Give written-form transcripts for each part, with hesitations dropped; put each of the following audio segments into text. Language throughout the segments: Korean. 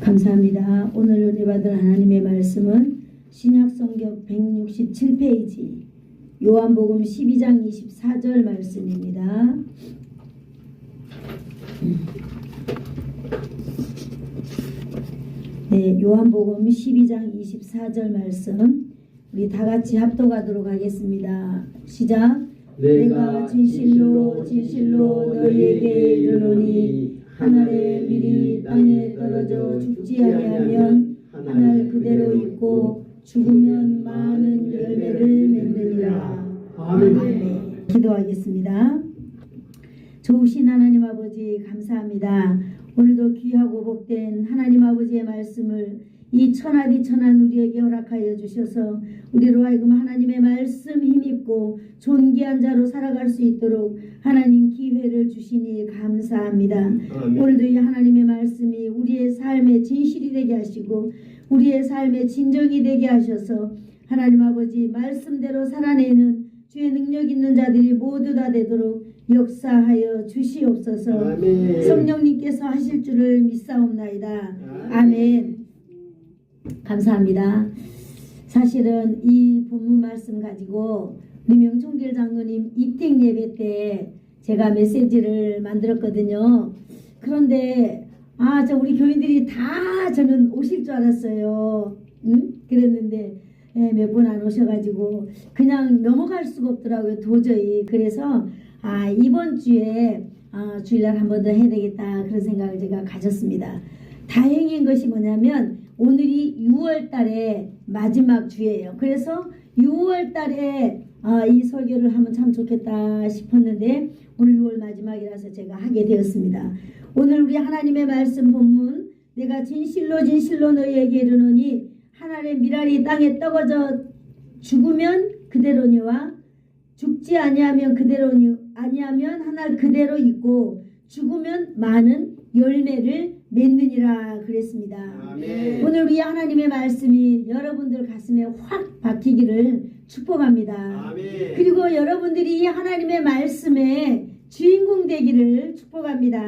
감사합니다. 오늘 은혜받을 하나님의 말씀은 신약성경 167페이지 요한복음 12장 24절 말씀입니다. 네, 요한복음 12장 24절 말씀 우리 다같이 합독하도록 하겠습니다. 시작. 내가 진실로 진실로 너희에게 이르노니 한 알의 밀이 땅에 떨어져 죽지 아니하면 한 알 그대로 있고 죽으면 많은 열매를 맺느니라. 아멘. 기도하겠습니다. 좋으신 하나님 아버지 감사합니다. 오늘도 귀하고 복된 하나님 아버지의 말씀을 이 천하디천한 우리에게 허락하여 주셔서 우리로 하여금 하나님의 말씀 힘입고 존귀한 자로 살아갈 수 있도록 하나님 기회를 주시니 감사합니다. 아멘. 오늘도 이 하나님의 말씀이 우리의 삶의 진실이 되게 하시고 우리의 삶의 진정이 되게 하셔서 하나님 아버지 말씀대로 살아내는 주의 능력 있는 자들이 모두 다 되도록 역사하여 주시옵소서. 아멘. 성령님께서 하실 줄을 믿사옵나이다. 아멘. 감사합니다. 사실은 이 본문 말씀 가지고 우리 명총길 장로님 입택 예배 때 제가 메시지를 만들었거든요. 그런데 우리 교인들이 다 저는 오실 줄 알았어요. 그랬는데 몇 분 안 오셔가지고 그냥 넘어갈 수가 없더라고요. 도저히. 그래서 이번 주에 주일날 한 번 더 해야 되겠다 그런 생각을 제가 가졌습니다. 다행인 것이 뭐냐면 오늘이 6월 달에 마지막 주예요. 그래서 6월 달에 이 설교를 하면 참 좋겠다 싶었는데 오늘 6월 마지막이라서 제가 하게 되었습니다. 오늘 우리 하나님의 말씀 본문 내가 진실로 진실로 너희에게 이르노니 한 알의 밀알이 땅에 떨어져 죽으면 그대로니와 죽지 아니하면 한 알 그대로 있고 죽으면 많은 열매를 맺느니라 그랬습니다. 아멘. 오늘 우리 하나님의 말씀이 여러분들 가슴에 확 박히기를 축복합니다. 아멘. 그리고 여러분들이 하나님의 말씀의 주인공 되기를 축복합니다.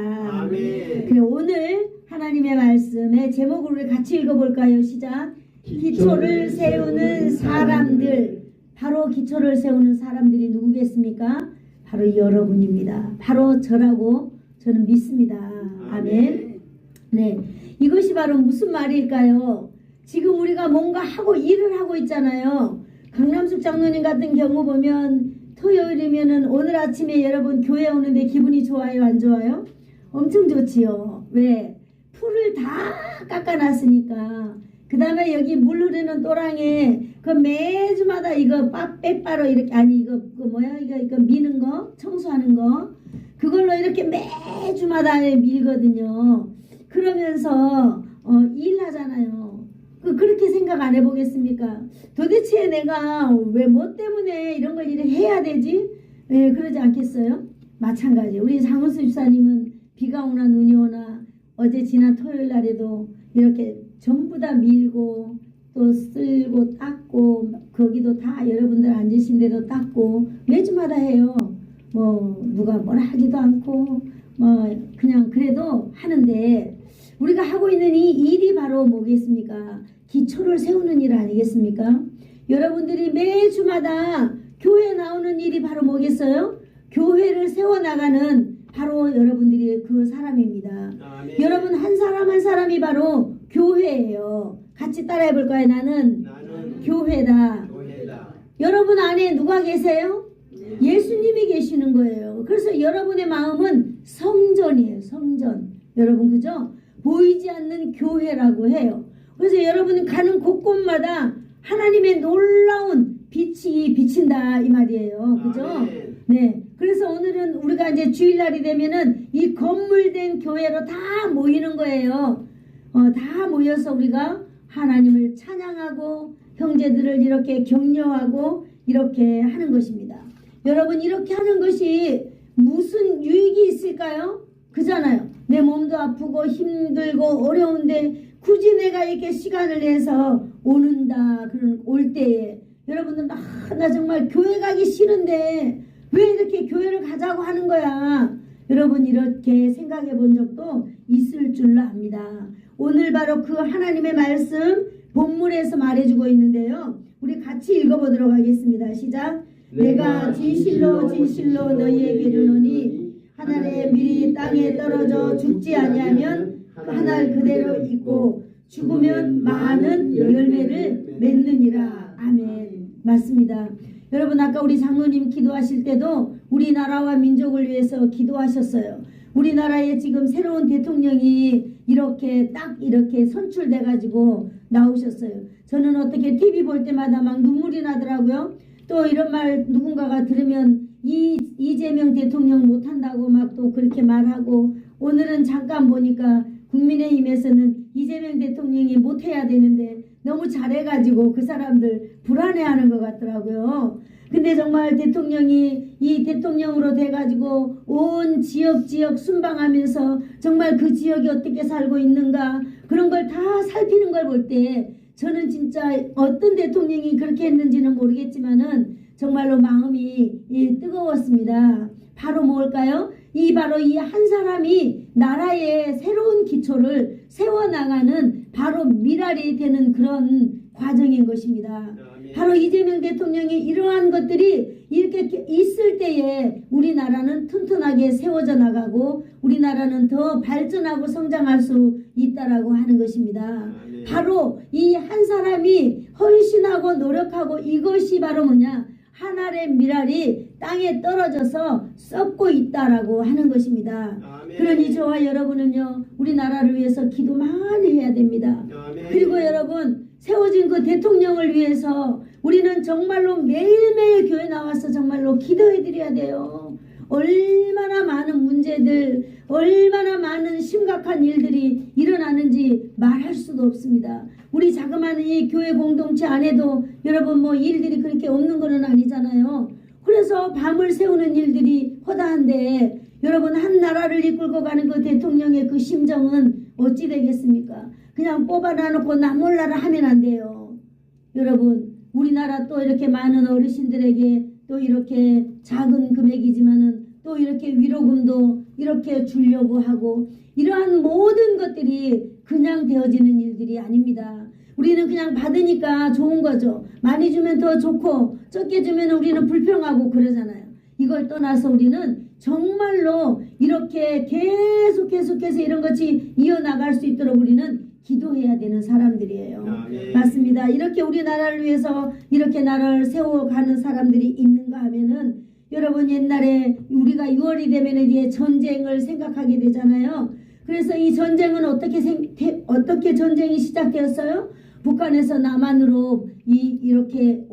아멘. 그래 오늘 하나님의 말씀의 제목을 우리 같이 읽어볼까요? 시작. 기초를 세우는 사람들. 바로 기초를 세우는 사람들이 누구겠습니까? 바로 여러분입니다. 바로 저라고 저는 믿습니다. 아멘. 네, 이것이 바로 무슨 말일까요? 지금 우리가 뭔가 하고 일을 하고 있잖아요. 강남숙 장로님 같은 경우 보면 토요일이면은 오늘 아침에 여러분 교회 오는데 기분이 좋아요, 안 좋아요? 엄청 좋지요. 왜? 풀을 다 깎아놨으니까. 그 다음에 여기 물 흐르는 또랑에 그 매주마다 이거 빼빠로 이렇게 이거 미는 거 청소하는 거 그걸로 이렇게 매주마다 밀거든요. 그러면서 일하잖아요. 그렇게 생각 안 해보겠습니까? 도대체 내가 왜 뭐 때문에 이런 걸 이렇게 해야 되지? 그러지 않겠어요? 마찬가지. 우리 장은수 집사님은 비가 오나 눈이 오나 어제 지난 토요일 날에도 이렇게 전부 다 밀고 또 쓸고 닦고 거기도 다 여러분들 앉으신 데도 닦고 매주마다 해요. 누가 뭐라 하지도 않고 그냥 그래도 하는데 우리가 하고 있는 이 일이 바로 뭐겠습니까? 기초를 세우는 일 아니겠습니까? 여러분들이 매주마다 교회에 나오는 일이 바로 뭐겠어요? 교회를 세워나가는 바로 여러분들이 그 사람입니다. 아멘. 여러분 한 사람 한 사람이 바로 교회예요. 같이 따라해 볼까요? 나는 교회다. 여러분 안에 누가 계세요? 예수님이 계시는 거예요. 그래서 여러분의 마음은 성전이에요. 성전. 여러분 그죠? 보이지 않는 교회라고 해요. 그래서 여러분이 가는 곳곳마다 하나님의 놀라운 빛이 비친다 이 말이에요. 그죠? 네. 그래서 오늘은 우리가 이제 주일날이 되면은 이 건물된 교회로 다 모이는 거예요. 다 모여서 우리가 하나님을 찬양하고 형제들을 이렇게 격려하고 이렇게 하는 것입니다. 여러분 이렇게 하는 것이 무슨 유익이 있을까요? 그잖아요. 내 몸도 아프고 힘들고 어려운데 굳이 내가 이렇게 시간을 내서 올 때에 여러분들 나 정말 교회 가기 싫은데 왜 이렇게 교회를 가자고 하는 거야? 여러분 이렇게 생각해 본 적도 있을 줄로 압니다. 오늘 바로 그 하나님의 말씀 본문에서 말해주고 있는데요. 우리 같이 읽어보도록 하겠습니다. 시작. 내가 진실로 진실로 너희에게 이르노니 한 알에 밀이 땅에 떨어져 죽지 아니하면 한 알 그대로 있고 죽으면 많은 열매를 맺느니라. 아멘. 맞습니다. 여러분 아까 우리 장로님 기도하실 때도 우리나라와 민족을 위해서 기도하셨어요. 우리나라에 지금 새로운 대통령이 이렇게 딱 이렇게 선출돼 가지고 나오셨어요. 저는 어떻게 TV 볼 때마다 막 눈물이 나더라고요. 또 이런 말 누군가가 들으면 이재명 대통령 못한다고 막 또 그렇게 말하고, 오늘은 잠깐 보니까 국민의힘에서는 이재명 대통령이 못해야 되는데 너무 잘해가지고 그 사람들 불안해하는 것 같더라고요. 근데 정말 대통령이 이 대통령으로 돼가지고 온 지역 순방하면서 정말 그 지역이 어떻게 살고 있는가 그런 걸 다 살피는 걸 볼 때 저는 진짜 어떤 대통령이 그렇게 했는지는 모르겠지만은 정말로 마음이 뜨거웠습니다. 바로 뭘까요? 바로 이 한 사람이 나라의 새로운 기초를 세워나가는 바로 미랄이 되는 그런 과정인 것입니다. 바로 이재명 대통령이 이러한 것들이 이렇게 있을 때에 우리나라는 튼튼하게 세워져 나가고 우리나라는 더 발전하고 성장할 수 있다라고 하는 것입니다. 바로 이 한 사람이 헌신하고 노력하고 이것이 바로 뭐냐? 한 알의 미랄이 땅에 떨어져서 썩고 있다라고 하는 것입니다. 그러니 저와 여러분은요, 우리나라를 위해서 기도 많이 해야 됩니다. 그리고 여러분, 세워진 그 대통령을 위해서 우리는 정말로 매일매일 교회 나와서 정말로 기도해 드려야 돼요. 얼마나 많은 문제들, 얼마나 많은 심각한 일들이 일어나는지 말할 수도 없습니다. 우리 자그마한 이 교회 공동체 안에도 여러분 뭐 일들이 그렇게 없는 것은 아니잖아요. 그래서 밤을 새우는 일들이 허다한데 여러분 한 나라를 이끌고 가는 그 대통령의 그 심정은 어찌 되겠습니까? 그냥 뽑아놔놓고 나 몰라라 하면 안 돼요. 여러분 우리나라 또 이렇게 많은 어르신들에게 또 이렇게 작은 금액이지만은 또 이렇게 위로금도 이렇게 주려고 하고, 이러한 모든 것들이 그냥 되어지는 일들이 아닙니다. 우리는 그냥 받으니까 좋은 거죠. 많이 주면 더 좋고 적게 주면 우리는 불평하고 그러잖아요. 이걸 떠나서 우리는 정말로 이렇게 계속해서 이런 것이 이어나갈 수 있도록 우리는 기도해야 되는 사람들이에요. 맞습니다. 이렇게 우리나라를 위해서 이렇게 나라를 세워가는 사람들이 있는가 하면은 여러분 옛날에 우리가 6월이 되면 이제 전쟁을 생각하게 되잖아요. 그래서 이 전쟁은 어떻게 전쟁이 시작되었어요? 북한에서 남한으로 이렇게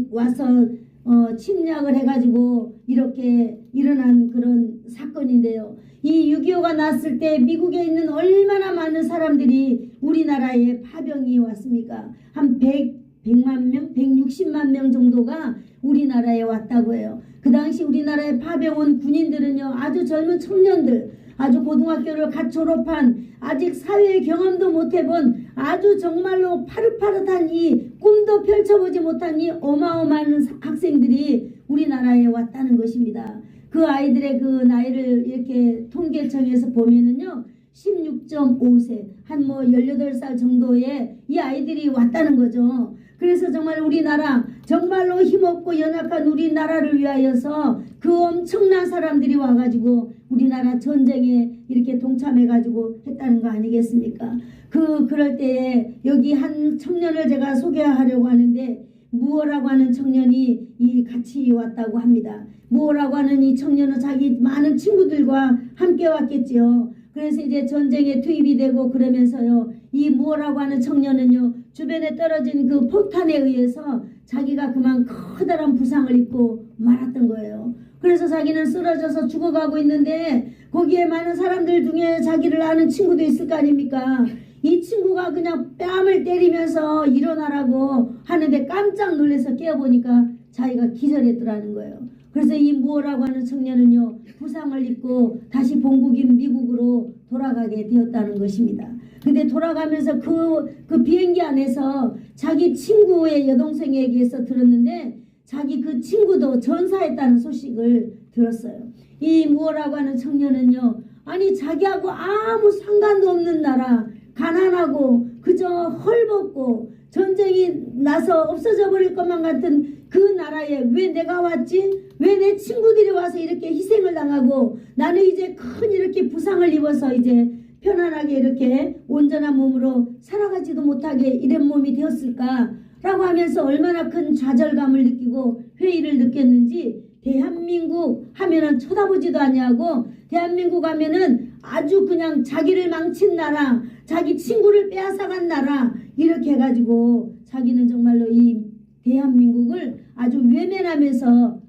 와서 침략을 해가지고 이렇게 일어난 그런 사건인데요. 이 6.25가 났을 때 미국에 있는 얼마나 많은 사람들이 우리나라에 파병이 왔습니까? 한 100만 명, 160만 명 정도가 우리나라에 왔다고 해요. 그 당시 우리나라에 파병 온 군인들은요, 아주 젊은 청년들, 아주 고등학교를 갓 졸업한, 아직 사회 경험도 못 해본 아주 정말로 파릇파릇한 이 꿈도 펼쳐보지 못한 이 어마어마한 학생들이 우리나라에 왔다는 것입니다. 그 아이들의 그 나이를 이렇게 통계청에서 보면은요, 16.5세, 한 뭐 18살 정도의 이 아이들이 왔다는 거죠. 그래서 정말 우리나라, 정말로 힘없고 연약한 우리나라를 위하여서 그 엄청난 사람들이 와가지고 우리나라 전쟁에 이렇게 동참해가지고 했다는 거 아니겠습니까? 그럴 때에 여기 한 청년을 제가 소개하려고 하는데, 무어라고 하는 청년이 같이 왔다고 합니다. 무어라고 하는 이 청년은 자기 많은 친구들과 함께 왔겠지요. 그래서 이제 전쟁에 투입이 되고 그러면서요, 이 무어라고 하는 청년은요, 주변에 떨어진 그 폭탄에 의해서 자기가 그만 커다란 부상을 입고 말았던 거예요. 그래서 자기는 쓰러져서 죽어가고 있는데 거기에 많은 사람들 중에 자기를 아는 친구도 있을 거 아닙니까? 이 친구가 그냥 뺨을 때리면서 일어나라고 하는데 깜짝 놀라서 깨어보니까 자기가 기절했더라는 거예요. 그래서 이 무어라고 하는 청년은요, 부상을 입고 다시 본국인 미국으로 돌아가게 되었다는 것입니다. 근데 돌아가면서 그 비행기 안에서 자기 친구의 여동생에게서 들었는데 자기 그 친구도 전사했다는 소식을 들었어요. 이 무어라고 하는 청년은요, 아니 자기하고 아무 상관도 없는 나라, 가난하고 그저 헐벗고 전쟁이 나서 없어져 버릴 것만 같은 그 나라에 왜 내가 왔지? 왜 내 친구들이 와서 이렇게 희생을 당하고 나는 이제 큰 이렇게 부상을 입어서 이제 편안하게 이렇게 온전한 몸으로 살아가지도 못하게 이런 몸이 되었을까? 라고 하면서 얼마나 큰 좌절감을 느끼고 회의를 느꼈는지, 대한민국 하면은 쳐다보지도 않냐고, 대한민국 하면은 아주 그냥 자기를 망친 나라, 자기 친구를 빼앗아간 나라, 이렇게 해가지고 자기는 정말로 이 대한민국을 아주 외면하면서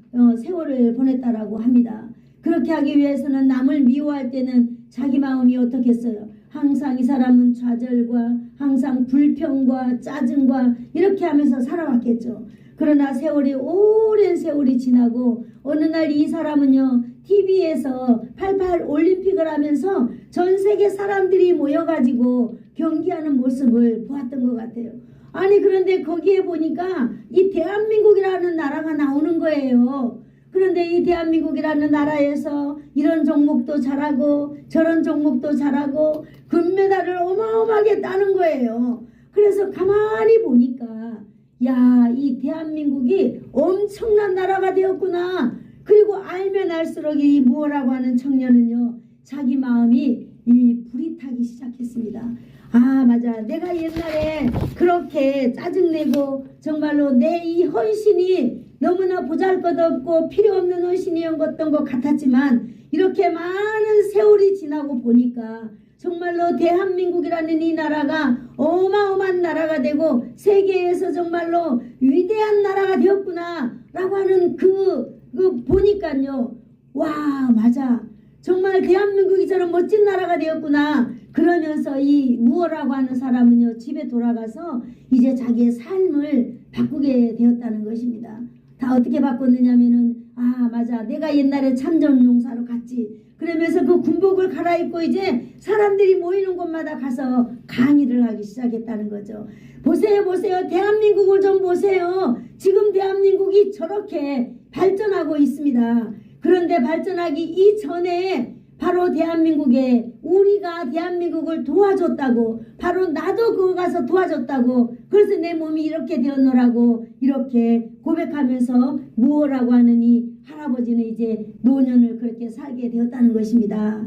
세월을 보냈다라고 합니다. 그렇게 하기 위해서는 남을 미워할 때는 자기 마음이 어떻겠어요? 항상 이 사람은 좌절과 항상 불평과 짜증과 이렇게 하면서 살아왔겠죠. 그러나 세월이 오랜 세월이 지나고 어느 날 이 사람은요, TV에서 88 올림픽을 하면서 전 세계 사람들이 모여가지고 경기하는 모습을 보았던 것 같아요. 아니 그런데 거기에 보니까 이 대한민국이라는 나라가 나오는 거예요. 그런데 이 대한민국이라는 나라에서 이런 종목도 잘하고 저런 종목도 잘하고 금메달을 어마어마하게 따는 거예요. 그래서 가만히 보니까 야, 이 대한민국이 엄청난 나라가 되었구나. 그리고 알면 알수록 이 무어라고 하는 청년은요, 자기 마음이 이 불이 타기 시작했습니다. 아 맞아, 내가 옛날에 그렇게 짜증내고 정말로 내 이 헌신이 너무나 보잘것없고 필요없는 헌신이었던 것 같았지만 이렇게 많은 세월이 지나고 보니까 정말로 대한민국이라는 이 나라가 어마어마한 나라가 되고 세계에서 정말로 위대한 나라가 되었구나 라고 하는 그 보니까요, 와 맞아, 정말 대한민국이 저런 멋진 나라가 되었구나. 그러면서 이 무어라고 하는 사람은요, 집에 돌아가서 이제 자기의 삶을 바꾸게 되었다는 것입니다. 다 어떻게 바꿨느냐면은, 아 맞아, 내가 옛날에 참전용사로 갔지. 그러면서 그 군복을 갈아입고 이제 사람들이 모이는 곳마다 가서 강의를 하기 시작했다는 거죠. 보세요 보세요, 대한민국을 좀 보세요. 지금 대한민국이 저렇게 발전하고 있습니다. 그런데 발전하기 이전에 바로 대한민국에 우리가 대한민국을 도와줬다고, 바로 나도 그거 가서 도와줬다고, 그래서 내 몸이 이렇게 되었노라고 이렇게 고백하면서 무어라고 하는 이 할아버지는 이제 노년을 그렇게 살게 되었다는 것입니다.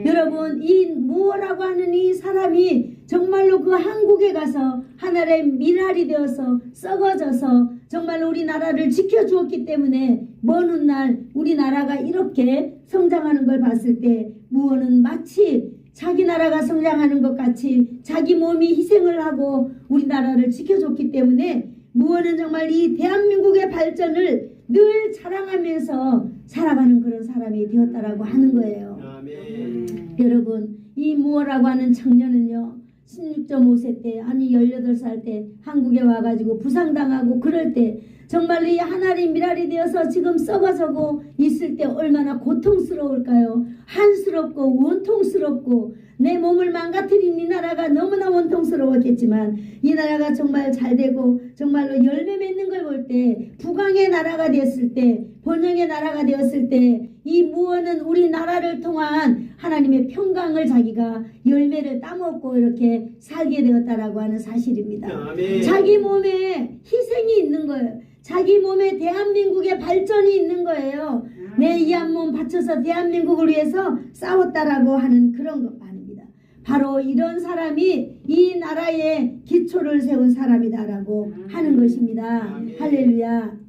여러분, 이 무어라고 하는 이 사람이 정말로 그 한국에 가서 하나의 미랄이 되어서 썩어져서 정말로 우리나라를 지켜주었기 때문에 먼 훗날 우리나라가 이렇게 성장하는 걸 봤을 때 무어는 마치 자기 나라가 성장하는 것 같이 자기 몸이 희생을 하고 우리나라를 지켜줬기 때문에 무어는 정말 이 대한민국의 발전을 늘 자랑하면서 살아가는 그런 사람이 되었다라고 하는 거예요. 아멘. 여러분, 이 무어라고 하는 청년은요, 16.5세 때, 아니 18살 때 한국에 와가지고 부상당하고 그럴 때 정말 이 하나의 미랄이 되어서 지금 썩어져고 있을 때 얼마나 고통스러울까요? 한스럽고 원통스럽고 내 몸을 망가뜨린 이 나라가 너무나 원통스러웠겠지만 이 나라가 정말 잘 되고 정말로 열매 맺는 걸 볼 때, 부강의 나라가 됐을 때, 번영의 나라가 되었을 때 이 무어는 우리나라를 통한 하나님의 평강을 자기가 열매를 따먹고 이렇게 살게 되었다라고 하는 사실입니다. 아멘. 자기 몸에 희생이 있는 거예요. 자기 몸에 대한민국의 발전이 있는 거예요. 내 이 한 몸 바쳐서 대한민국을 위해서 싸웠다라고 하는 그런 것 말입니다. 바로 이런 사람이 이 나라에 기초를 세운 사람이다라고 하는 것입니다. 할렐루야.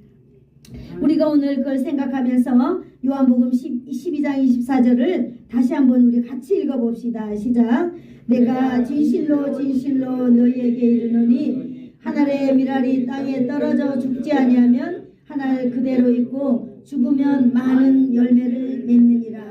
우리가 오늘 그걸 생각하면서 요한복음 12장 24절을 다시 한번 우리 같이 읽어봅시다. 시작. 내가 진실로 진실로 너희에게 이르노니 한 알의 미랄이 땅에 떨어져 죽지 아니하면 한 알 그대로 있고 죽으면 많은 열매를 맺느니라.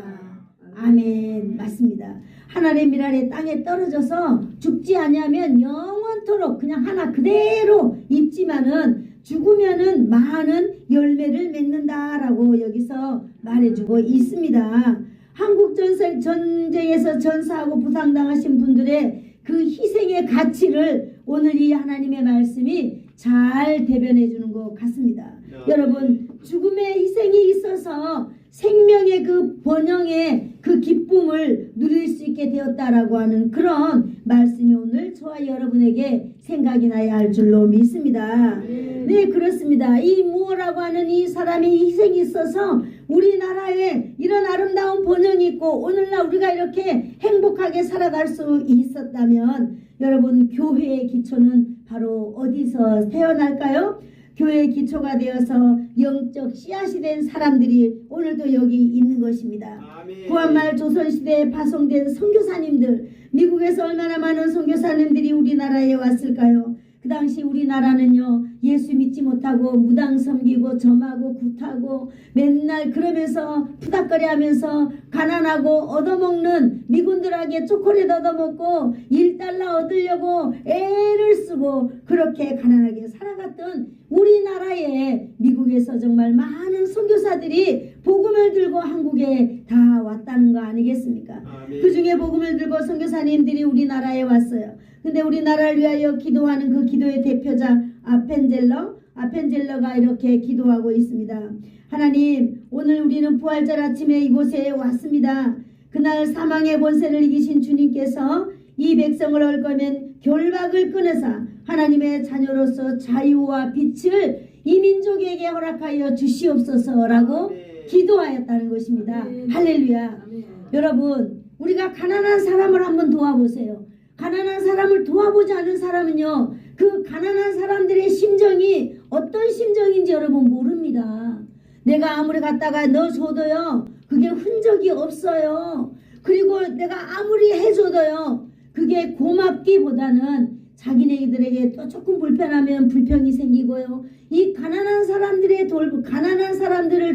아멘. 맞습니다. 한 알의 미랄이 땅에 떨어져서 죽지 아니하면 영원토록 그냥 하나 그대로 있지만은 죽으면은 많은 열매를 맺는다라고 여기서 말해주고 있습니다. 한국 전쟁에서 전사하고 부상당하신 분들의 그 희생의 가치를 오늘 이 하나님의 말씀이 잘 대변해 주는 것 같습니다. 여러분, 죽음의 희생이 있어서 생명의 그 번영의 그 기쁨을 누릴 수 있게 되었다라고 하는 그런 말씀이 오늘 저와 여러분에게 생각이 나야 할 줄로 믿습니다. 네, 그렇습니다. 이 무어라고 하는 이 사람의 희생이 있어서 우리나라에 이런 아름다운 번영이 있고 오늘날 우리가 이렇게 행복하게 살아갈 수 있었다면 여러분, 교회의 기초는 바로 어디서 태어날까요? 교회의 기초가 되어서 영적 씨앗이 된 사람들이 오늘도 여기 있는 것입니다. 아멘. 구한말 조선시대에 파송된 선교사님들, 미국에서 얼마나 많은 선교사님들이 우리나라에 왔을까요? 그 당시 우리나라는요, 예수 믿지 못하고 무당 섬기고 점하고 굿하고 맨날 그러면서 푸닥거리 하면서 가난하고 얻어먹는, 미군들에게 초콜릿 얻어먹고 1달러 얻으려고 애를 쓰고 그렇게 가난하게 살아갔던 우리나라에 미국에서 정말 많은 선교사들이 복음을 들고 한국에 다 왔다는 거 아니겠습니까? 아멘. 그 중에 복음을 들고 선교사님들이 우리나라에 왔어요. 근데 우리나라를 위하여 기도하는 그 기도의 대표자 아펜젤러가 이렇게 기도하고 있습니다. 하나님, 오늘 우리는 부활절 아침에 이곳에 왔습니다. 그날 사망의 권세를 이기신 주님께서 이 백성을 얽으면 결박을 끊으사 하나님의 자녀로서 자유와 빛을 이 민족에게 허락하여 주시옵소서라고 기도하였다는 것입니다. 할렐루야. 여러분, 우리가 가난한 사람을 한번 도와보세요. 가난한 사람을 도와보지 않은 사람은요, 그 가난한 사람들의 심정이 어떤 심정인지 여러분 모릅니다. 내가 아무리 갖다가 넣어줘도요, 그게 흔적이 없어요. 그리고 내가 아무리 해줘도요, 그게 고맙기보다는 자기네들에게 또 조금 불편하면 불평이 생기고요. 이 가난한 사람들을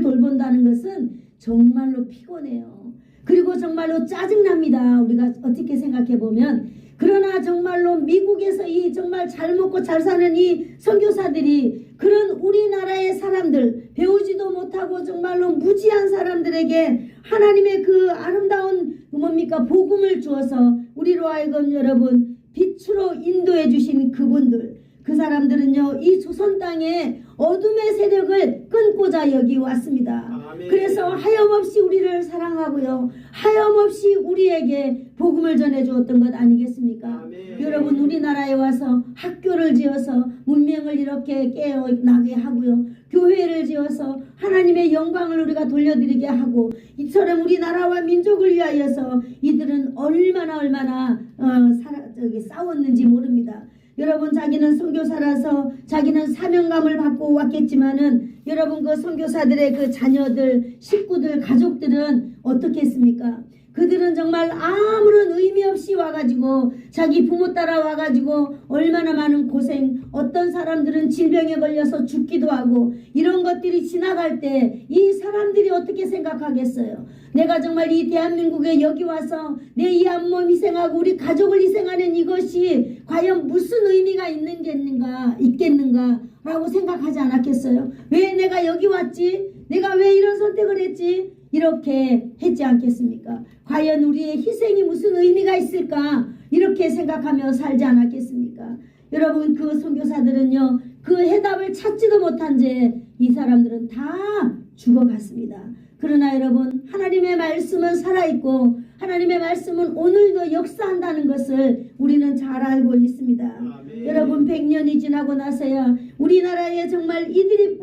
돌본다는 것은 정말로 피곤해요. 그리고 정말로 짜증납니다. 우리가 어떻게 생각해 보면. 그러나 정말로 미국에서 이 정말 잘 먹고 잘 사는 이 선교사들이 그런 우리나라의 사람들, 배우지도 못하고 정말로 무지한 사람들에게 하나님의 그 아름다운 복음을 주어서 우리로 하여금 여러분 빛으로 인도해 주신 그분들, 그 사람들은요, 이 조선 땅에 어둠의 세력을 끊고자 여기 왔습니다. 아멘. 그래서 하염없이 우리를 사랑하고요, 하염없이 우리에게 복음을 전해 주었던 것 아니겠습니까? 아멘. 여러분, 우리나라에 와서 학교를 지어서 문명을 이렇게 깨어나게 하고요, 교회를 지어서 하나님의 영광을 우리가 돌려드리게 하고, 이처럼 우리나라와 민족을 위하여서 이들은 얼마나 싸웠는지 모릅니다. 여러분, 자기는 선교사라서 자기는 사명감을 받고 왔겠지만은 여러분, 그 선교사들의 그 자녀들, 식구들, 가족들은 어떻게 했습니까? 그들은 정말 아무런 의미 없이 와가지고 자기 부모 따라 와가지고 얼마나 많은 고생, 어떤 사람들은 질병에 걸려서 죽기도 하고, 이런 것들이 지나갈 때 이 사람들이 어떻게 생각하겠어요? 내가 정말 이 대한민국에 여기 와서 내 이 한몸 희생하고 우리 가족을 희생하는 이것이 과연 무슨 의미가 있겠는가 라고 생각하지 않았겠어요? 왜 내가 여기 왔지? 내가 왜 이런 선택을 했지? 이렇게 했지 않겠습니까? 과연 우리의 희생이 무슨 의미가 있을까? 이렇게 생각하며 살지 않았겠습니까? 여러분, 그 선교사들은요, 그 해답을 찾지도 못한 채 이 사람들은 다 죽어갔습니다. 그러나 여러분, 하나님의 말씀은 살아있고 하나님의 말씀은 오늘도 역사한다는 것을 우리는 잘 알고 있습니다. 아멘. 여러분, 100년이 지나고 나서야 우리나라에 정말 이들이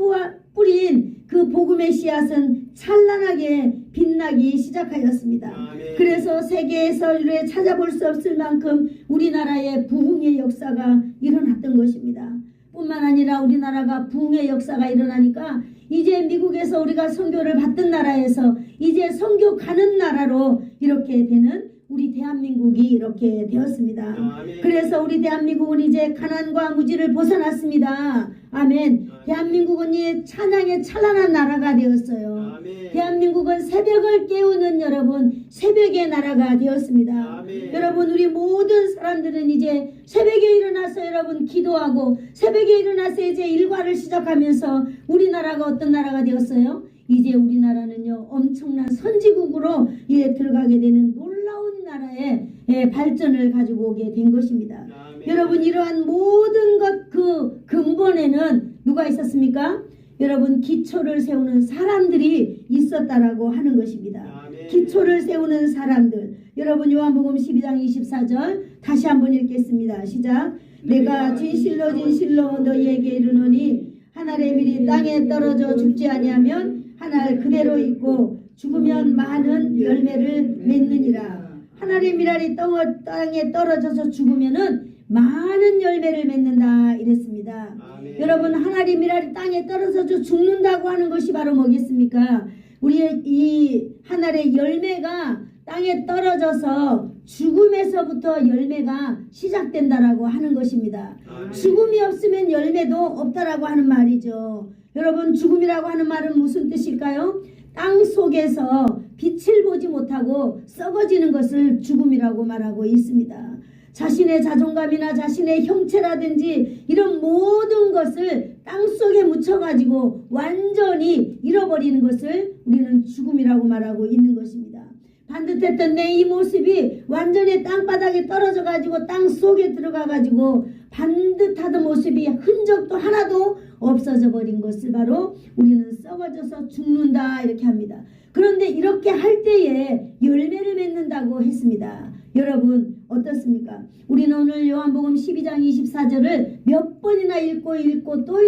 뿌린 그 복음의 씨앗은 찬란하게 빛나기 시작하였습니다. 아멘. 그래서 세계에서 찾아볼 수 없을 만큼 우리나라의 부흥의 역사가 일어났던 것입니다. 뿐만 아니라 우리나라가 부흥의 역사가 일어나니까 이제 미국에서 우리가 선교를 받던 나라에서 이제 선교 가는 나라로 이렇게 되는 우리 대한민국이 이렇게 되었습니다. 아멘. 그래서 우리 대한민국은 이제 가난과 무지를 벗어났습니다. 아멘. 대한민국은 이 찬양의 찬란한 나라가 되었어요. 아멘. 대한민국은 새벽을 깨우는 여러분 새벽의 나라가 되었습니다. 아멘. 여러분, 우리 모든 사람들은 이제 새벽에 일어나서 여러분 기도하고 새벽에 일어나서 이제 일과를 시작하면서 우리나라가 어떤 나라가 되었어요? 이제 우리나라는요, 엄청난 선지국으로 들어가게 되는 놀라운 나라의 발전을 가지고 오게 된 것입니다. 아멘. 여러분, 이러한 모든 것 그 근본에는 누가 있었습니까? 여러분 기초를 세우는 사람들이 있었다라고 하는 것입니다. 기초를 세우는 사람들. 여러분 요한복음 12장 24절 다시 한번 읽겠습니다. 시작. 내가 진실로 진실로 너희에게 이르노니 한 알의 밀이 땅에 떨어져 죽지 아니하면 한 알 그대로 있고 죽으면 많은 열매를 맺느니라. 한 알의 밀알이 땅에 떨어져서 죽으면은 많은 열매를 맺는다 이랬습니다. 여러분 한 알의 밀알이 땅에 떨어져서 죽는다고 하는 것이 바로 뭐겠습니까? 우리의 이 한 알의 열매가 땅에 떨어져서 죽음에서부터 열매가 시작된다라고 하는 것입니다. 죽음이 없으면 열매도 없다라고 하는 말이죠. 여러분 죽음이라고 하는 말은 무슨 뜻일까요? 땅 속에서 빛을 보지 못하고 썩어지는 것을 죽음이라고 말하고 있습니다. 자신의 자존감이나 자신의 형체라든지 이런 모든 것을 땅속에 묻혀가지고 완전히 잃어버리는 것을 우리는 죽음이라고 말하고 있는 것입니다. 반듯했던 내 이 모습이 완전히 땅바닥에 떨어져가지고 땅속에 들어가가지고 반듯하던 모습이 흔적도 하나도 없어져 버린 것을 바로 우리는 썩어져서 죽는다 이렇게 합니다. 그런데 이렇게 할 때에 열매를 맺는다고 했습니다. 여러분 어떻습니까? 우리는 오늘 요한복음 12장 24절을 몇 번이나 읽고 또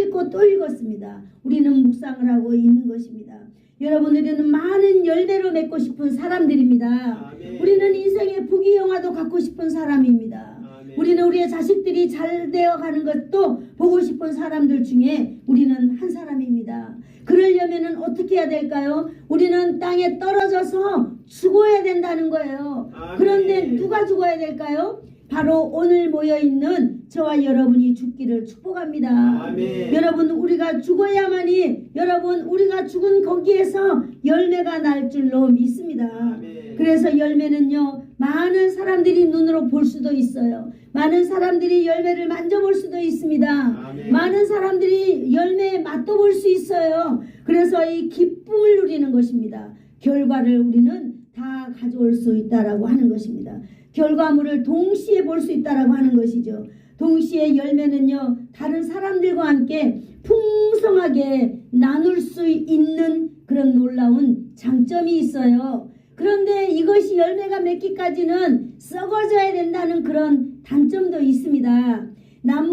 읽었습니다. 우리는 묵상을 하고 있는 것입니다. 여러분 우리는 많은 열매를 맺고 싶은 사람들입니다. 아멘. 우리는 인생의 부귀영화도 갖고 싶은 사람입니다. 아멘. 우리는 우리의 자식들이 잘 되어가는 것도 보고 싶은 사람들 중에 우리는 한 사람입니다. 그러려면 어떻게 해야 될까요? 우리는 땅에 떨어져서 죽어야 된다는 거예요. 아멘. 그런데 누가 죽어야 될까요? 바로 오늘 모여있는 저와 여러분이 죽기를 축복합니다. 아멘. 여러분 우리가 죽어야만이 여러분 우리가 죽은 거기에서 열매가 날 줄로 믿습니다. 아멘. 그래서 열매는요 많은 사람들이 눈으로 볼 수도 있어요. 많은 사람들이 열매를 만져볼 수도 있습니다. 아멘. 많은 사람들이 열매의 맛도 볼 수 있어요. 그래서 이 기쁨을 누리는 것입니다. 결과를 우리는 다 가져올 수 있다라고 하는 것입니다. 결과물을 동시에 볼 수 있다라고 하는 것이죠. 동시에 열매는요 다른 사람들과 함께 풍성하게 나눌 수 있는 그런 놀라운 장점이 있어요. 그런데 이것이 열매가 맺기까지는 썩어져야 된다는 그런 단점도 있습니다.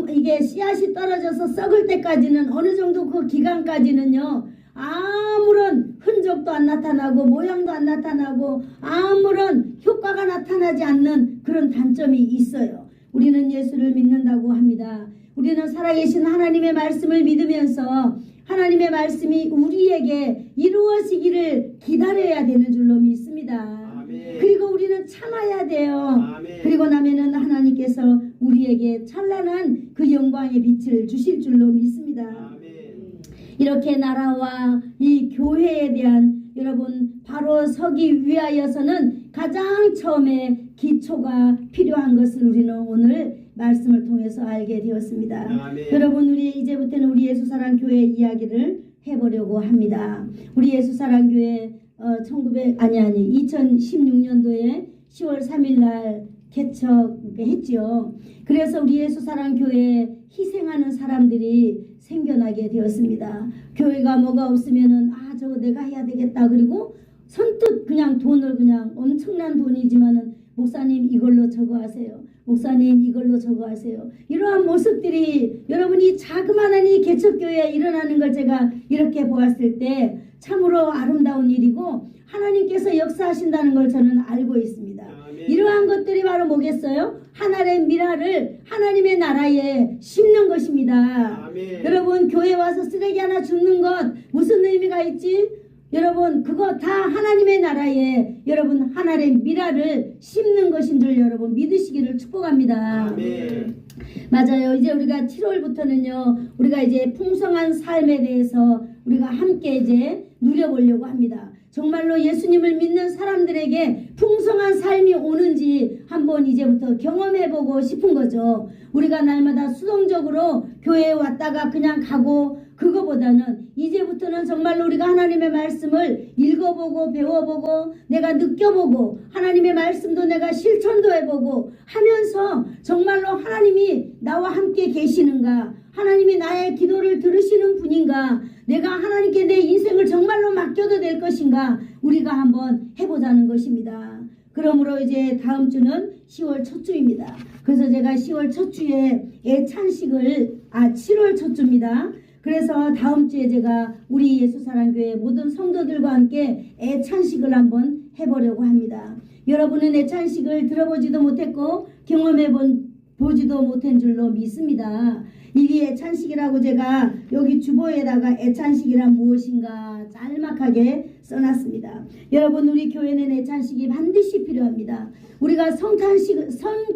이게 씨앗이 떨어져서 썩을 때까지는 어느 정도 그 기간까지는요 아무런 흔적도 안 나타나고 모양도 안 나타나고 아무런 효과가 나타나지 않는 그런 단점이 있어요. 우리는 예수를 믿는다고 합니다. 우리는 살아계신 하나님의 말씀을 믿으면서 하나님의 말씀이 우리에게 이루어지기를 기다려야 되는 줄로 믿습니다. 아멘. 그리고 우리는 참아야 돼요. 아멘. 그리고 나면은 하나님께서 우리에게 찬란한 그 영광의 빛을 주실 줄로 믿습니다. 아멘. 이렇게 나라와 이 교회에 대한 여러분 바로 서기 위하여서는 가장 처음에 기초가 필요한 것을 우리는 오늘 말씀을 통해서 알게 되었습니다. 아멘. 여러분 우리 이제부터는 우리 예수사랑교회 이야기를 해보려고 합니다. 우리 예수사랑교회 2016년도에 10월 3일 날 개척했지요. 그래서 우리 예수사랑교회에 희생하는 사람들이 생겨나게 되었습니다. 교회가 뭐가 없으면은 저거 내가 해야 되겠다. 그리고 선뜻 그냥 돈을 그냥 엄청난 돈이지만은 목사님 이걸로 저거 하세요. 목사님 이걸로 저거 하세요. 이러한 모습들이 여러분이 자그마한 이 개척교회에 일어나는 걸 제가 이렇게 보았을 때 참으로 아름다운 일이고 하나님께서 역사하신다는 걸 저는 알고 있습니다. 아멘. 이러한 것들이 바로 뭐겠어요? 하나님의 미라를 하나님의 나라에 심는 것입니다. 아멘. 여러분 교회 와서 쓰레기 하나 줍는 것 무슨 의미가 있지? 여러분 그거 다 하나님의 나라에 여러분 하나님의 미라를 심는 것인 줄 여러분 믿으시기를 축복합니다. 아멘. 맞아요. 이제 우리가 7월부터는요 우리가 이제 풍성한 삶에 대해서 우리가 함께 이제 누려보려고 합니다. 정말로 예수님을 믿는 사람들에게 풍성한 삶이 오는지 한번 이제부터 경험해보고 싶은 거죠. 우리가 날마다 수동적으로 교회에 왔다가 그냥 가고 그거보다는 이제부터는 정말로 우리가 하나님의 말씀을 읽어보고 배워보고 내가 느껴보고 하나님의 말씀도 내가 실천도 해보고 하면서 정말로 하나님이 나와 함께 계시는가, 하나님이 나의 기도를 들으시는 분인가, 내가 하나님께 내 인생을 정말로 맡겨도 될 것인가, 우리가 한번 해보자는 것입니다. 그러므로 이제 다음 주는 10월 첫 주입니다. 그래서 제가 10월 첫 주에 애찬식을 7월 첫 주입니다. 그래서 다음 주에 제가 우리 예수사랑교회 모든 성도들과 함께 애찬식을 한번 해보려고 합니다. 여러분은 애찬식을 들어보지도 못했고 보지도 못한 줄로 믿습니다. 이 애찬식이라고 제가 여기 주보에다가 애찬식이란 무엇인가 짤막하게 써놨습니다. 여러분, 우리 교회는 애찬식이 반드시 필요합니다. 우리가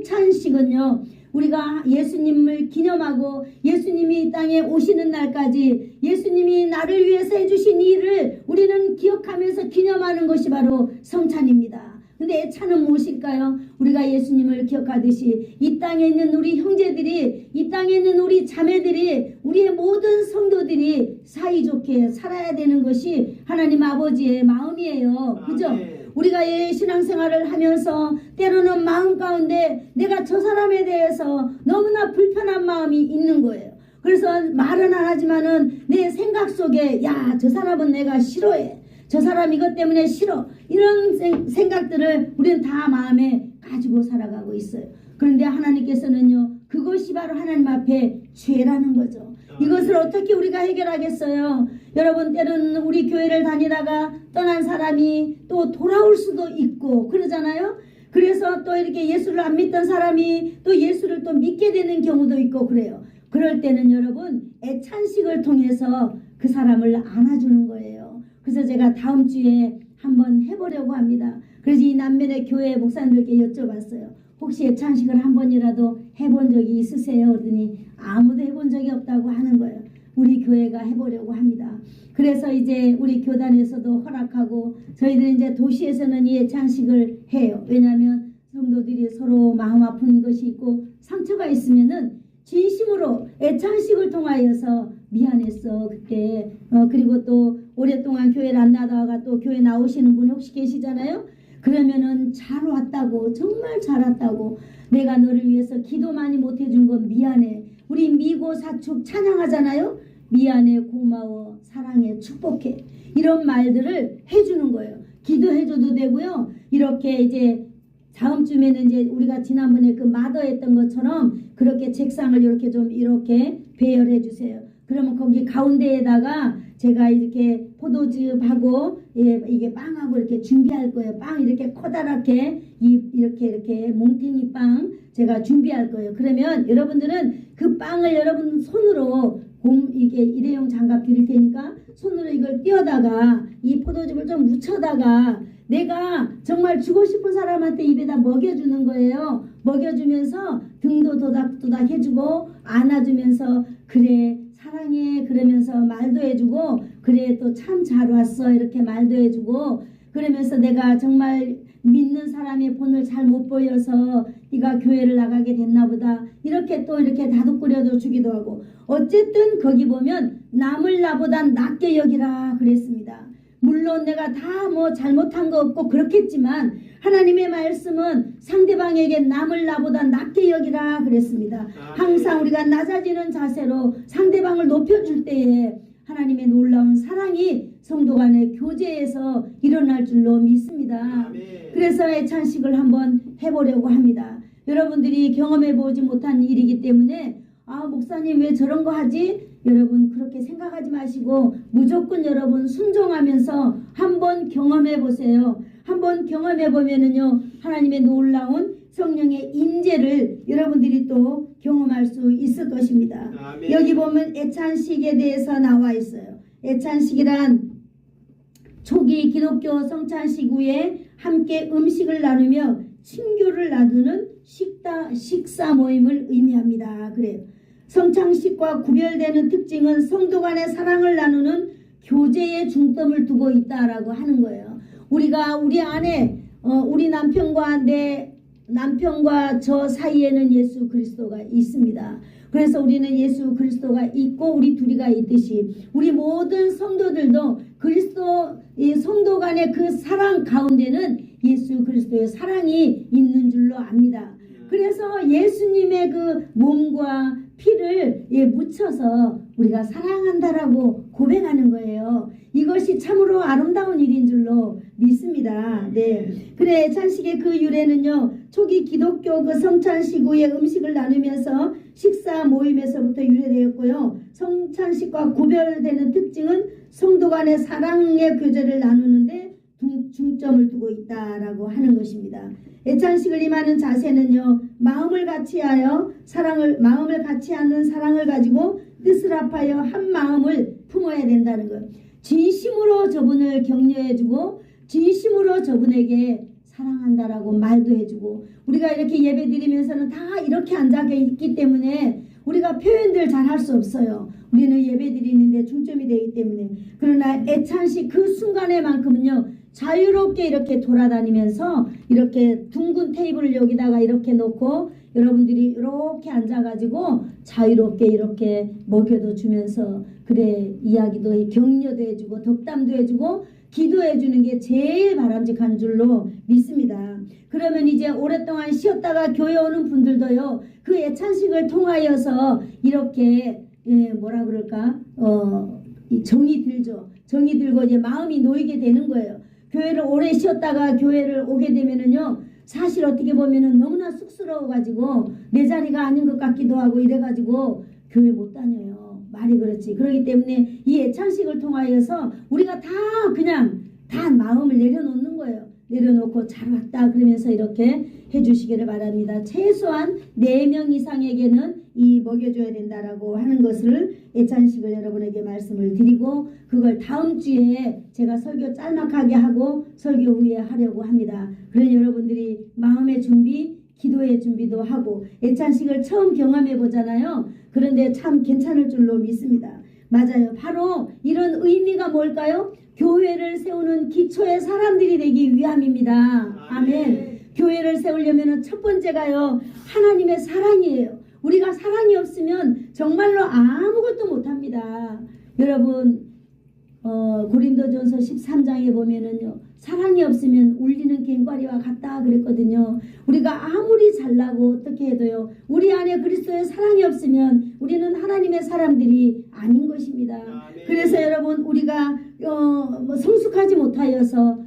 성찬식은요, 우리가 예수님을 기념하고 예수님이 이 땅에 오시는 날까지 예수님이 나를 위해서 해주신 일을 우리는 기억하면서 기념하는 것이 바로 성찬입니다. 근데 애찬은 무엇일까요? 우리가 예수님을 기억하듯이 이 땅에 있는 우리 형제들이, 이 땅에 있는 우리 자매들이, 우리의 모든 성도들이 사이좋게 살아야 되는 것이 하나님 아버지의 마음이에요. 그죠? 우리가 신앙생활을 하면서 때로는 마음 가운데 내가 저 사람에 대해서 너무나 불편한 마음이 있는 거예요. 그래서 말은 안 하지만은 내 생각 속에 저 사람은 내가 싫어해, 저 사람 이것 때문에 싫어, 이런 생각들을 우리는 다 마음에 가지고 살아가고 있어요. 그런데 하나님께서는요, 그것이 바로 하나님 앞에 죄라는 거죠. 이것을 어떻게 우리가 해결하겠어요? 여러분, 때로는 우리 교회를 다니다가 떠난 사람이 또 돌아올 수도 있고 그러잖아요. 그래서 또 이렇게 예수를 안 믿던 사람이 또 예수를 또 믿게 되는 경우도 있고 그래요. 그럴 때는 여러분, 애찬식을 통해서 그 사람을 안아주는 거예요. 그래서 제가 다음 주에 한번 해보려고 합니다. 그래서 이 남면의 교회 목사님들께 여쭤봤어요. 혹시 애찬식을 한 번이라도 해본 적이 있으세요? 그랬더니 아무도 해본 적이 없다고 하는 거예요. 우리 교회가 해보려고 합니다. 그래서 이제 우리 교단에서도 허락하고 저희들이 이제 도시에서는 이 애찬식을 해요. 왜냐하면 성도들이 서로 마음 아픈 것이 있고 상처가 있으면은 진심으로 애찬식을 통하여서 미안했어 그때 그리고 또 오랫동안 교회를 안 나다가 또 교회 나오시는 분이 혹시 계시잖아요. 그러면은 잘 왔다고, 정말 잘 왔다고, 내가 너를 위해서 기도 많이 못 해준 건 미안해, 우리 미고 사축 찬양하잖아요. 미안해, 고마워, 사랑해, 축복해, 이런 말들을 해주는 거예요. 기도해줘도 되고요. 이렇게 이제 다음 주면은 이제 우리가 지난번에 그 마더 했던 것처럼 그렇게 책상을 이렇게 좀 이렇게 배열해 주세요. 그러면 거기 가운데에다가 제가 이렇게 포도즙하고 이게 빵하고 이렇게 준비할 거예요. 빵 이렇게 커다랗게 이렇게 몽탱이 빵 제가 준비할 거예요. 그러면 여러분들은 그 빵을 여러분 손으로 이게 일회용 장갑 드릴 테니까 손으로 이걸 띄어다가 이 포도즙을 좀 묻혀다가 내가 정말 주고 싶은 사람한테 입에다 먹여주는 거예요. 먹여주면서 등도 도닥도닥 해주고 안아주면서 그래 사랑해 그러면서 말도 해주고 그래 또 참 잘 왔어 이렇게 말도 해주고 그러면서 내가 정말 믿는 사람의 본을 잘 못 보여서 네가 교회를 나가게 됐나 보다 이렇게 또 이렇게 다독거려도 주기도 하고 어쨌든 거기 보면 남을 나보다 낫게 여기라 그랬습니다. 물론 내가 다 뭐 잘못한 거 없고 그렇겠지만 하나님의 말씀은 상대방에게 남을 나보다 낫게 여기라 그랬습니다. 항상 우리가 낮아지는 자세로 상대방을 높여줄 때에 하나님의 놀라운 사랑이 성도 간의 교제에서 일어날 줄로 믿습니다. 그래서 애찬식을 한번 해보려고 합니다. 여러분들이 경험해보지 못한 일이기 때문에 목사님 왜 저런 거 하지? 여러분 그렇게 생각하지 마시고 무조건 여러분 순종하면서 한번 경험해 보세요. 한번 경험해 보면은요 하나님의 놀라운 성령의 임재를 여러분들이 또 경험할 수 있을 것입니다. 아멘. 여기 보면 애찬식에 대해서 나와 있어요. 애찬식이란 초기 기독교 성찬식 후에 함께 음식을 나누며 친교를 나누는 식사 모임을 의미합니다. 그래요. 성찬식과 구별되는 특징은 성도 간의 사랑을 나누는 교제에 중점을 두고 있다라고 하는 거예요. 우리가 우리 안에 우리 남편과 저 사이에는 예수 그리스도가 있습니다. 그래서 우리는 예수 그리스도가 있고 우리 둘이가 있듯이 우리 모든 성도들도 그리스도 이 성도 간의 그 사랑 가운데는 예수 그리스도의 사랑이 있는 줄로 압니다. 그래서 예수님의 그 몸과 피를 묻혀서 우리가 사랑한다라고 고백하는 거예요. 이것이 참으로 아름다운 일인 줄로 믿습니다. 네. 그래 애찬식의 그 유래는요. 초기 기독교 그 성찬식 후에 음식을 나누면서 식사 모임에서부터 유래되었고요. 성찬식과 구별되는 특징은 성도 간의 사랑의 교제를 나누는데 중점을 두고 있다라고 하는 것입니다. 애찬식을 임하는 자세는요. 마음을 같이하여 마음을 같이 하는 사랑을 가지고 뜻을 합하여 한 마음을 품어야 된다는 것. 진심으로 저분을 격려해주고 진심으로 저분에게 사랑한다라고 말도 해주고 우리가 이렇게 예배 드리면서는 다 이렇게 앉아 있기 때문에 우리가 표현들 잘 할 수 없어요. 우리는 예배 드리는데 중점이 되기 때문에. 그러나 애찬식 그 순간에만큼은요. 자유롭게 이렇게 돌아다니면서 이렇게 둥근 테이블을 여기다가 이렇게 놓고 여러분들이 이렇게 앉아가지고 자유롭게 이렇게 먹여도 주면서 그래 이야기도 격려도 해주고 덕담도 해주고 기도해 주는 게 제일 바람직한 줄로 믿습니다. 그러면 이제 오랫동안 쉬었다가 교회 오는 분들도요. 그 애찬식을 통하여서 이렇게 뭐라 그럴까 정이 들죠. 정이 들고 이제 마음이 놓이게 되는 거예요. 교회를 오래 쉬었다가 교회를 오게 되면은요. 사실 어떻게 보면은 너무나 쑥스러워가지고 내 자리가 아닌 것 같기도 하고 이래가지고 교회 못 다녀요. 말이 그렇지. 그렇기 때문에 이 애찬식을 통하여서 우리가 다 그냥 다 마음을 내려놓는 거예요. 내려놓고 잘 왔다 그러면서 이렇게 해주시기를 바랍니다. 최소한 4명 이상에게는 이 먹여줘야 된다라고 하는 것을 애찬식을 여러분에게 말씀을 드리고 그걸 다음 주에 제가 설교 짤막하게 하고 설교 후에 하려고 합니다. 그런 여러분들이 마음의 준비 기도의 준비도 하고 애찬식을 처음 경험해 보잖아요. 그런데 참 괜찮을 줄로 믿습니다. 맞아요. 바로 이런 의미가 뭘까요? 교회를 세우는 기초의 사람들이 되기 위함입니다. 아멘. 교회를 세우려면 첫 번째가요. 하나님의 사랑이에요. 우리가 사랑이 없으면 정말로 아무것도 못합니다. 여러분 고린도전서 13장에 보면은요. 사랑이 없으면 울리는 꽹과리와 같다 그랬거든요. 우리가 아무리 잘나고 어떻게 해도요. 우리 안에 그리스도의 사랑이 없으면 우리는 하나님의 사람들이 아닌 것입니다. 그래서 여러분 우리가 성숙하지 못하여서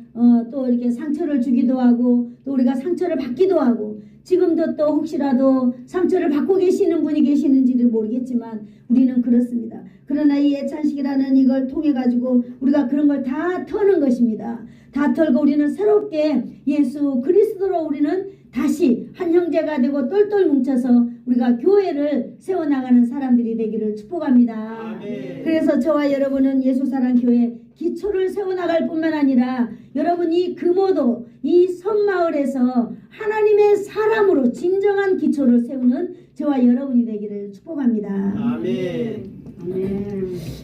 또 이렇게 상처를 주기도 하고 또 우리가 상처를 받기도 하고 지금도 또 혹시라도 상처를 받고 계시는 분이 계시는지를 모르겠지만 우리는 그렇습니다. 그러나 이 애찬식이라는 이걸 통해 가지고 우리가 그런 걸 다 터는 것입니다. 다 털고 우리는 새롭게 예수 그리스도로 우리는 다시 한 형제가 되고 똘똘 뭉쳐서 우리가 교회를 세워나가는 사람들이 되기를 축복합니다. 아멘. 그래서 저와 여러분은 예수사랑교회 기초를 세워나갈 뿐만 아니라 여러분이 금오도 이 섬마을에서 하나님의 사람으로 진정한 기초를 세우는 저와 여러분이 되기를 축복합니다. 아멘.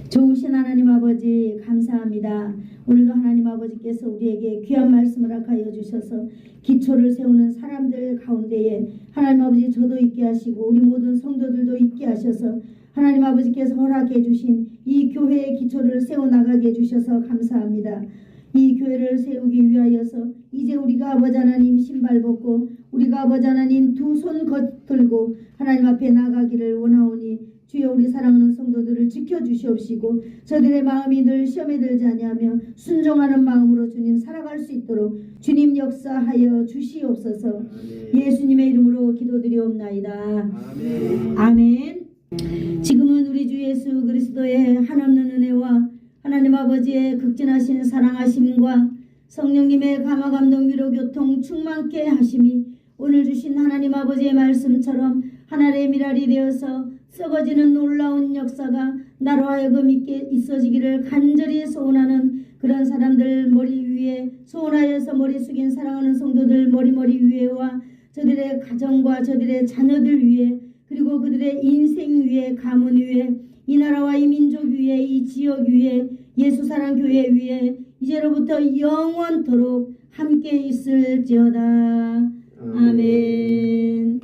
좋으신 하나님 아버지 감사합니다. 오늘도 하나님 아버지께서 우리에게 귀한 말씀을 허락하여 주셔서 기초를 세우는 사람들 가운데에 하나님 아버지 저도 있게 하시고 우리 모든 성도들도 있게 하셔서 하나님 아버지께서 허락해 주신 이 교회의 기초를 세워나가게 해주셔서 감사합니다. 이 교회를 세우기 위하여서 이제 우리가 아버지 하나님 신발 벗고 우리가 아버지 하나님 두 손 걷들고 하나님 앞에 나가기를 원하오니 주여 우리 사랑하는 성도들을 지켜주시옵시고 저들의 마음이 늘 시험에 들지 아니하며 순종하는 마음으로 주님 살아갈 수 있도록 주님 역사하여 주시옵소서. 예수님의 이름으로 기도드리옵나이다. 아멘. 아멘. 지금은 우리 주 예수 그리스도의 한없는 은혜와 하나님 아버지의 극진하신 사랑하심과 성령님의 감화 감동 위로 교통 충만케 하심이 오늘 주신 하나님 아버지의 말씀처럼 하나님의 미랄이 되어서 썩어지는 놀라운 역사가 나로 하여금 있게 있어지기를 간절히 소원하는 그런 사람들 머리 위에 소원하여서 머리 숙인 사랑하는 성도들 머리 위에와 저들의 가정과 저들의 자녀들 위에 그리고 그들의 인생 위에 가문 위에 이 나라와 이 민족 위에 이 지역 위에 예수사랑교회 위에 이제로부터 영원토록 함께 있을지어다. 아멘.